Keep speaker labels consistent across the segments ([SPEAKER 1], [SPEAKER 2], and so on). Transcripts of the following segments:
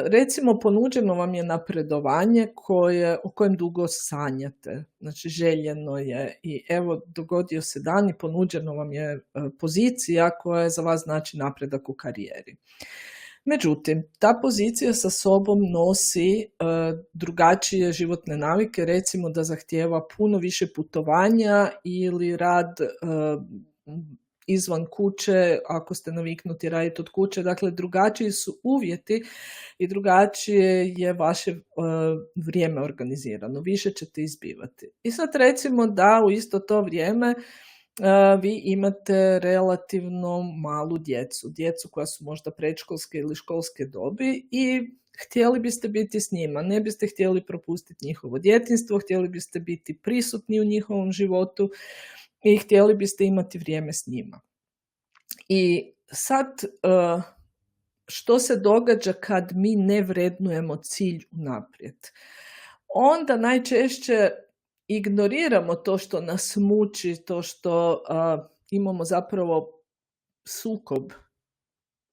[SPEAKER 1] Recimo ponuđeno vam je napredovanje o kojem dugo sanjate, znači željeno je i evo dogodio se dan i ponuđeno vam je pozicija koja za vas znači napredak u karijeri. Međutim, ta pozicija sa sobom nosi drugačije životne navike, recimo da zahtijeva puno više putovanja ili rad izvan kuće, ako ste naviknuti raditi od kuće, dakle drugačiji su uvjeti i drugačije je vaše vrijeme organizirano, više ćete izbivati. I sad recimo da u isto to vrijeme vi imate relativno malu djecu koja su možda predškolske ili školske dobi i htjeli biste biti s njima, ne biste htjeli propustiti njihovo djetinjstvo, htjeli biste biti prisutni u njihovom životu i htjeli biste imati vrijeme s njima. I sad, što se događa kad mi ne vrednujemo cilj unaprijed? Onda najčešće ignoriramo to što nas muči, to što imamo zapravo sukob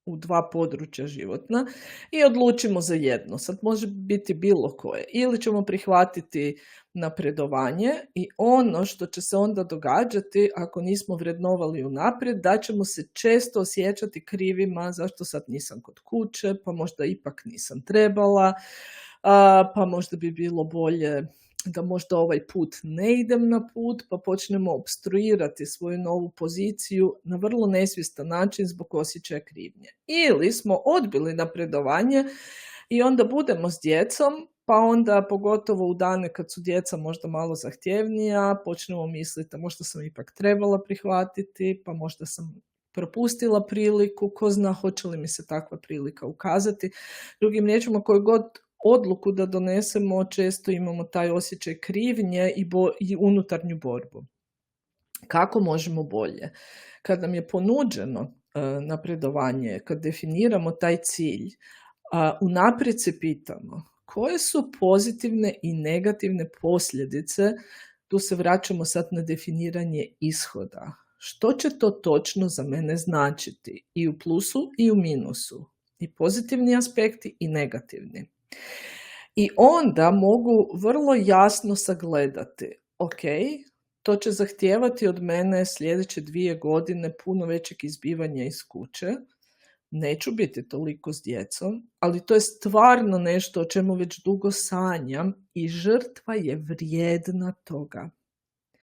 [SPEAKER 1] u dva područja životna i odlučimo za jedno. Sad može biti bilo koje. Ili ćemo prihvatiti napredovanje i ono što će se onda događati ako nismo vrednovali unaprijed, da ćemo se često osjećati krivima zašto sad nisam kod kuće, pa možda ipak nisam trebala, pa možda bi bilo bolje da možda ovaj put ne idem na put, pa počnemo opstruirati svoju novu poziciju na vrlo nesvjestan način zbog osjećaja krivnje. Ili smo odbili napredovanje i onda budemo s djecom, pa onda pogotovo u dane kad su djeca možda malo zahtjevnija, počnemo misliti da možda sam ipak trebala prihvatiti, pa možda sam propustila priliku, ko zna hoće li mi se takva prilika ukazati. Drugim riječima, koju god odluku da donesemo, često imamo taj osjećaj krivnje i unutarnju borbu. Kako možemo bolje? Kad nam je ponuđeno napredovanje, kad definiramo taj cilj, unaprijed se pitamo koje su pozitivne i negativne posljedice, tu se vraćamo sad na definiranje ishoda. Što će to točno za mene značiti? I u plusu i u minusu. I pozitivni aspekti i negativni. I onda mogu vrlo jasno sagledati, ok, to će zahtijevati od mene sljedeće 2 godine puno većeg izbivanja iz kuće, neću biti toliko s djecom, ali to je stvarno nešto o čemu već dugo sanjam i žrtva je vrijedna toga.